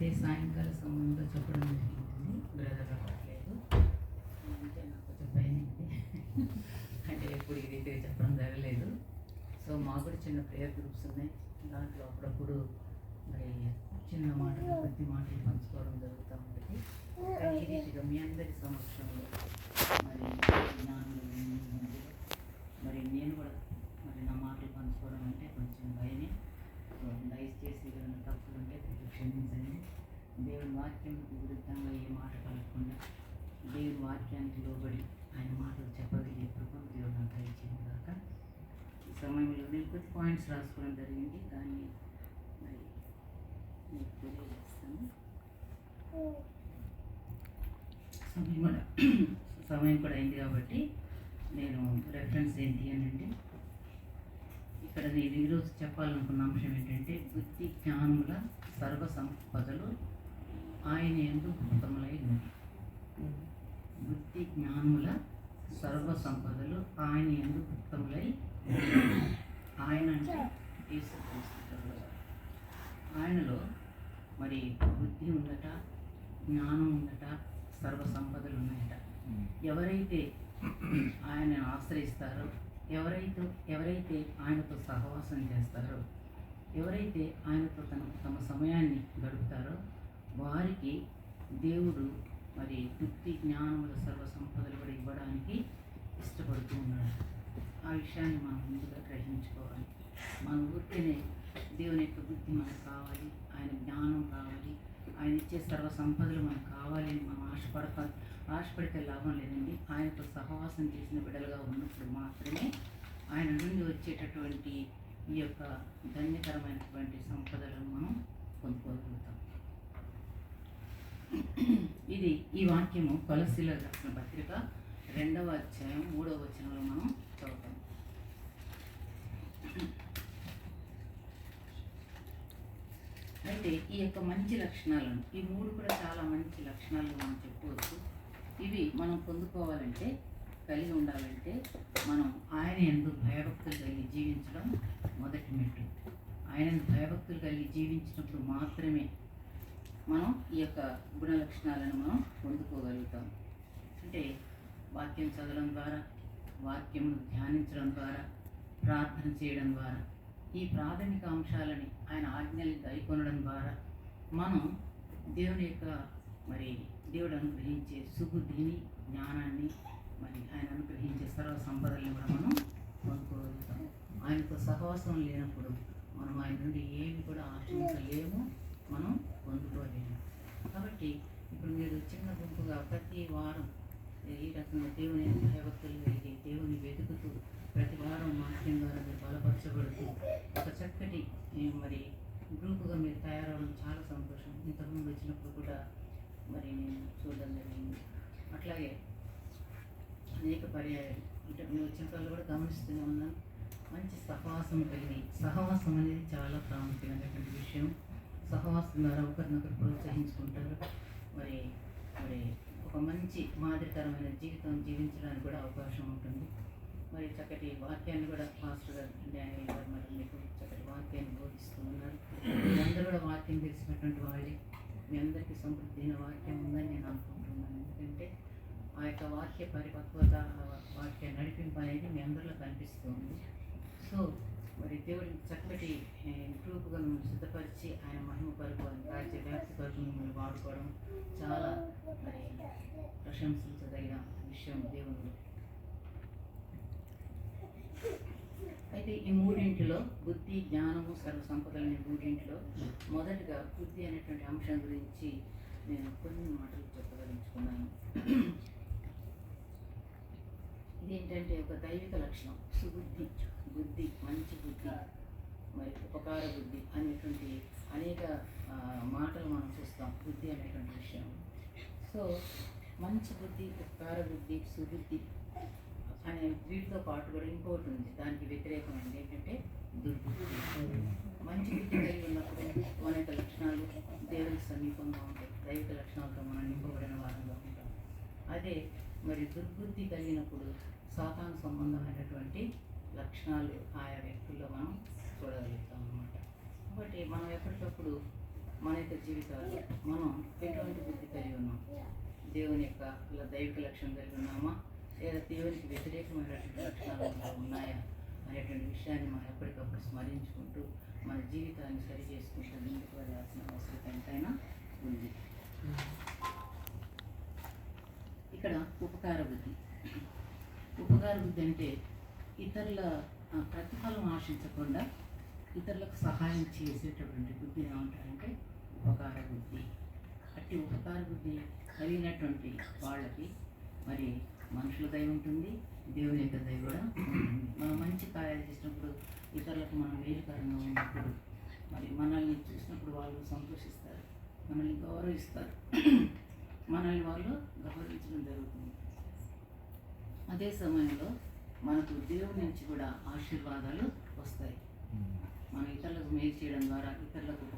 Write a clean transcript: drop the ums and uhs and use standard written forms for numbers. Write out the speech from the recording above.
అయితే సాయంకాల సమయంలో చెప్పడం జరిగిందండి. బ్రదర్ రావట్లేదు అంటే నాకు కొంచెం భయం ఉంది. అంటే ఎప్పుడు ఈ రీతిగా చెప్పడం జరగలేదు. సో మాకు కూడా చిన్న ప్రేయర్ గ్రూప్స్ ఉన్నాయి. దాంట్లో అప్పుడప్పుడు మరి చిన్న మాటలు కొద్ది మాటలు పంచుకోవడం జరుగుతూ ఉంటుంది. కానీ ఈ రీతిగా మీ అందరి సమక్షంలో మరి జ్ఞానులు మధ్యలో మరి నేను కూడా మరి నా మాటలు పంచుకోవడం అంటే కొంచెం భయమే. సో దయచేసి ఏదైనా తప్పులు ఉంటే కొంచెం క్షమించండి. దేవుని వాక్యానికి విరుద్ధంగా ఏ మాట కలగకుండా దేవుని వాక్యానికి లోబడి ఆయన మాటలు చెప్పగలిగే కృపను దేవుడు నాకు దయచేయను కాక. ఈ సమయంలో నేను కొద్ది పాయింట్స్ రాసుకోవడం జరిగింది. దాన్ని మరి మీకు తెలియజేస్తాను. సమయం కూడా అయింది కాబట్టి నేను రెఫరెన్స్ ఏంటి అనండి. ఇక్కడ నేను ఈరోజు చెప్పాలనుకున్న అంశం ఏంటంటే బుద్ధి జ్ఞానముల సర్వ సంపదలు ఆయన యందు గుప్తములై ఉన్నది. బుద్ధి జ్ఞానముల సర్వ సంపదలు ఆయన యందు గుప్తములై ఆయన అంటే యేసుక్రీస్తు. ఆయనలో మరి బుద్ధి ఉందట, జ్ఞానం ఉందట, సర్వ సంపదలు ఉన్నాయట. ఎవరైతే ఆయన ఆశ్రయిస్తారో, ఎవరైతే ఆయనతో సహవాసం చేస్తారో, ఎవరైతే ఆయనతో తమ సమయాన్ని గడుపుతారో వారికి దేవుడు మరి బుద్ధి జ్ఞానముల సర్వ సంపదలు కూడా ఇవ్వడానికి ఇష్టపడుతూ ఉన్నాడు. ఆ విషయాన్ని మనం ముందుగా గ్రహించుకోవాలి. మన ఊరికేనే దేవుని యొక్క బుద్ధి మనకు కావాలి, ఆయన జ్ఞానం కావాలి, ఆయన ఇచ్చే సర్వ సంపదలు మనకు కావాలి అని మనం ఆశపడితే లాభం లేదండి. ఆయనతో సహవాసం చేసిన బిడ్డలుగా ఉన్నప్పుడు మాత్రమే ఆయన నుండి వచ్చేటటువంటి ఈ యొక్క ధన్యకరమైనటువంటి సంపదలను మనం పొందుకోగలుగుతాం. ఈ వాక్యము కొలస్సీలకు రాసిన పత్రిక 2వ అధ్యాయం 3వ వచనంలో మనం చదువుతాం. అయితే ఈ యొక్క మంచి లక్షణాలను, ఈ 3 కూడా చాలా మంచి లక్షణాలు మనం చెప్పుకోవచ్చు. ఇవి మనం పొందుకోవాలంటే, కలిగి ఉండాలంటే మనం ఆయన యందు భయభక్తులు కలిగి జీవించడం మొదటి మెట్టు. ఆయన భయభక్తులు కలిగి జీవించినప్పుడు మాత్రమే మనం ఈ యొక్క గుణ లక్షణాలను మనం పొందుకోగలుగుతాం. అంటే వాక్యం చదవడం ద్వారా, వాక్యమును ధ్యానించడం ద్వారా, ప్రార్థన చేయడం ద్వారా, ఈ ప్రాథమిక అంశాలని ఆయన ఆజ్ఞల్ని గైకొనడం ద్వారా మనం దేవుని యొక్క మరి దేవుడు అనుగ్రహించే సుబుద్ధిని, జ్ఞానాన్ని, మరి ఆయన అనుగ్రహించే సర్వ సంపదల్ని కూడా మనం పొందుకోగలుగుతాం. ఆయనతో సహవాసం లేనప్పుడు మనం ఆయన నుండి ఏమి కూడా ఆశించలేము, మనం పొందుకోలేము. కాబట్టి ఇప్పుడు మీరు చిన్న గుంపుగా ప్రతి వారం ఈ రకంగా దేవుని భయభక్తులు కలిగి దేవుని వెతుకుతూ ప్రతి వారం వాక్యం ద్వారా మీరు బలపరచబడుతూ ఒక చక్కటి మరి గ్రూపుగా మీరు తయారవడం చాలా సంతోషం. ఇంతకుముందు వచ్చినప్పుడు కూడా మరి నేను చూడడం జరిగింది. అట్లాగే అనేక పర్యాయాలు అంటే మేము వచ్చిన వాళ్ళు కూడా గమనిస్తూనే ఉన్నాను. మంచి సహవాసం కలిగి, సహవాసం అనేది చాలా ప్రాముఖ్యమైనటువంటి విషయం. సహవాసం ద్వారా ఒకరినొకరు ప్రోత్సహించుకుంటారు. మరి మరి ఒక మంచి మాదిరికరమైన జీవితం జీవించడానికి కూడా అవకాశం ఉంటుంది. మరి చక్కటి వాక్యాన్ని కూడా పాస్టర్ గారు డానియల్ గారు మరి మీకు చక్కటి వాక్యాన్ని బోధిస్తూ ఉన్నారు. మీరందరూ కూడా వాక్యం తెలిసినటువంటి వాళ్ళే. మీ అందరికీ సమృద్ధి అయిన వాక్యం ఉందని నేను అనుకుంటున్నాను. ఎందుకంటే ఆ యొక్క వాక్య పరిపక్వత, వాక్య నడిపింపు అనేది మీ అందరిలో కనిపిస్తుంది. సో మరి దేవుడిని చక్కటి గ్రూప్గా మిమ్మల్ని సిద్ధపరిచి ఆయన మహిమ కొరకు, రాజ్య వ్యాప్తి కొరకు మిమ్మల్ని వాడుకోవడం చాలా మరి ప్రశంసించదగిన విషయం దేవుడు. అయితే ఈ మూడింటిలో బుద్ధి, జ్ఞానము, సర్వ సంపదలు అనే మూడింటిలో మొదటిగా బుద్ధి అనేటువంటి అంశం గురించి నేను కొన్ని మాటలు చెప్పదలుచుకున్నాను. ఇదేంటంటే ఒక దైవిక లక్షణం, సుబుద్ధి, బుద్ధి, మంచి బుద్ధి, మరి ఉపకార బుద్ధి అనేటువంటి అనేక మాటలు మనం చూస్తాం బుద్ధి అనేటువంటి విషయం. సో మంచి బుద్ధి, ఉపకార బుద్ధి, సుబుద్ధి అనే వీటితో పాటు కూడా ఇంకోటి ఉంది, దానికి వ్యతిరేకమైనది ఏంటంటే దుర్బుద్ధి. మంచి బుద్ధి కలిగి ఉన్నప్పుడు మన యొక్క లక్షణాలు దేవుని సమీపంగా ఉంటాయి, దైవిక లక్షణాలతో మనం నింపబడిన వారంగా ఉంటాం. అదే మరి దుర్బుద్ధి కలిగినప్పుడు సాతాను సంబంధమైనటువంటి లక్షణాలు ఆయా వ్యక్తుల్లో మనం చూడగలుగుతాం అన్నమాట. కాబట్టి మనం ఎప్పటికప్పుడు మన యొక్క జీవితాల్లో మనం ఎటువంటి బుద్ధి కలిగి ఉన్నాం? దేవుని యొక్క దైవిక లక్షణం కలిగి ఉన్నామా, లేదా దేవునికి వ్యతిరేకమైనటువంటి లక్షణాలు మనలో ఉన్నాయా అనేటువంటి విషయాన్ని మనం ఎప్పటికప్పుడు స్మరించుకుంటూ మన జీవితాన్ని సరి చేసుకుంటూ ముందుకు వెళ్ళాల్సిన అవసరం ఎంతైనా ఉంది. ఇక్కడ ఉపకార బుద్ధి. ఉపకార బుద్ధి అంటే ఇతరుల ప్రతిఫలం ఆశించకుండా ఇతరులకు సహాయం చేసేటటువంటి బుద్ధిని ఏమంటారంటే ఉపకార బుద్ధి. అట్టి ఉపకార బుద్ధి కలిగినటువంటి వాళ్ళకి మరి మనుషుల దయ ఉంటుంది, దేవుని యొక్క దయ కూడా ఉంటుంది. మనం మంచి కార్యాలు చేసినప్పుడు, ఇతరులకు మనం మేలుకరంగా ఉన్నప్పుడు, మరి మనల్ని చూసినప్పుడు వాళ్ళు సంతోషిస్తారు, మనల్ని గౌరవిస్తారు, మనల్ని వాళ్ళు గౌరవించడం జరుగుతుంది. అదే సమయంలో మనకు దేవుడి నుంచి కూడా ఆశీర్వాదాలు వస్తాయి. మనం ఇతరులకు మేలు చేయడం ద్వారా, ఇతరులకు